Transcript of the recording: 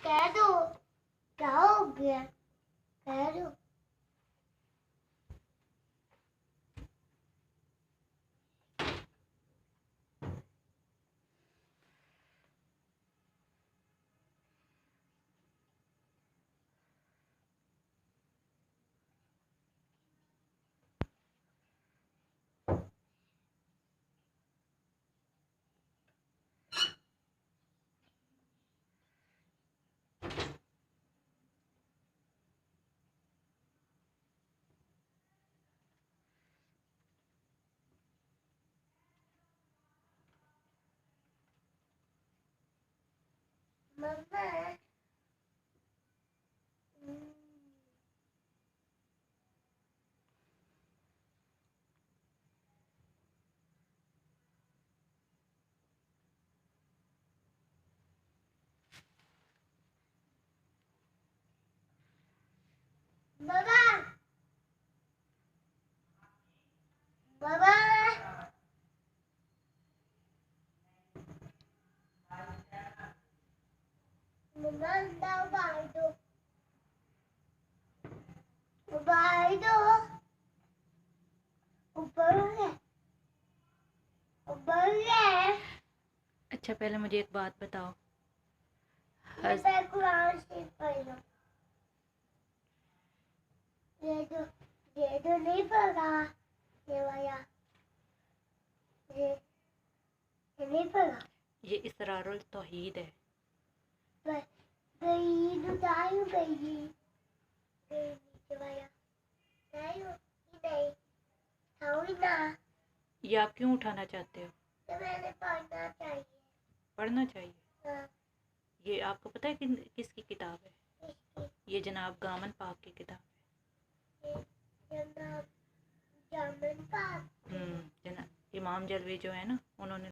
कह दो, क्या हो गया, कह दो। मम्मा बाबा बाबा मम्मा अंडा उबाल दो, उबाल दो। उबल गया, उबल गया। अच्छा पहले मुझे एक बात बताओ, मैं कुरान शरीफ पढ़ लो। ये जो नहीं पढ़ा, ये वाला, ये नहीं पढ़ा। ये इसरारुल तौहीद है। गई उठाई गई नीचे वाला नहीं नहीं खाऊंगी ना। ये आप क्यों उठाना चाहते हो? तो मैंने पढ़ना चाहिए। पढ़ना चाहिए। हाँ, ये आपको पता है कि किसकी किताब है? इसकी ये जनाब गामन पाक की किताब जनाब जामन पाक। है। जनाब इमाम जलवे जो है ना, उन्होंने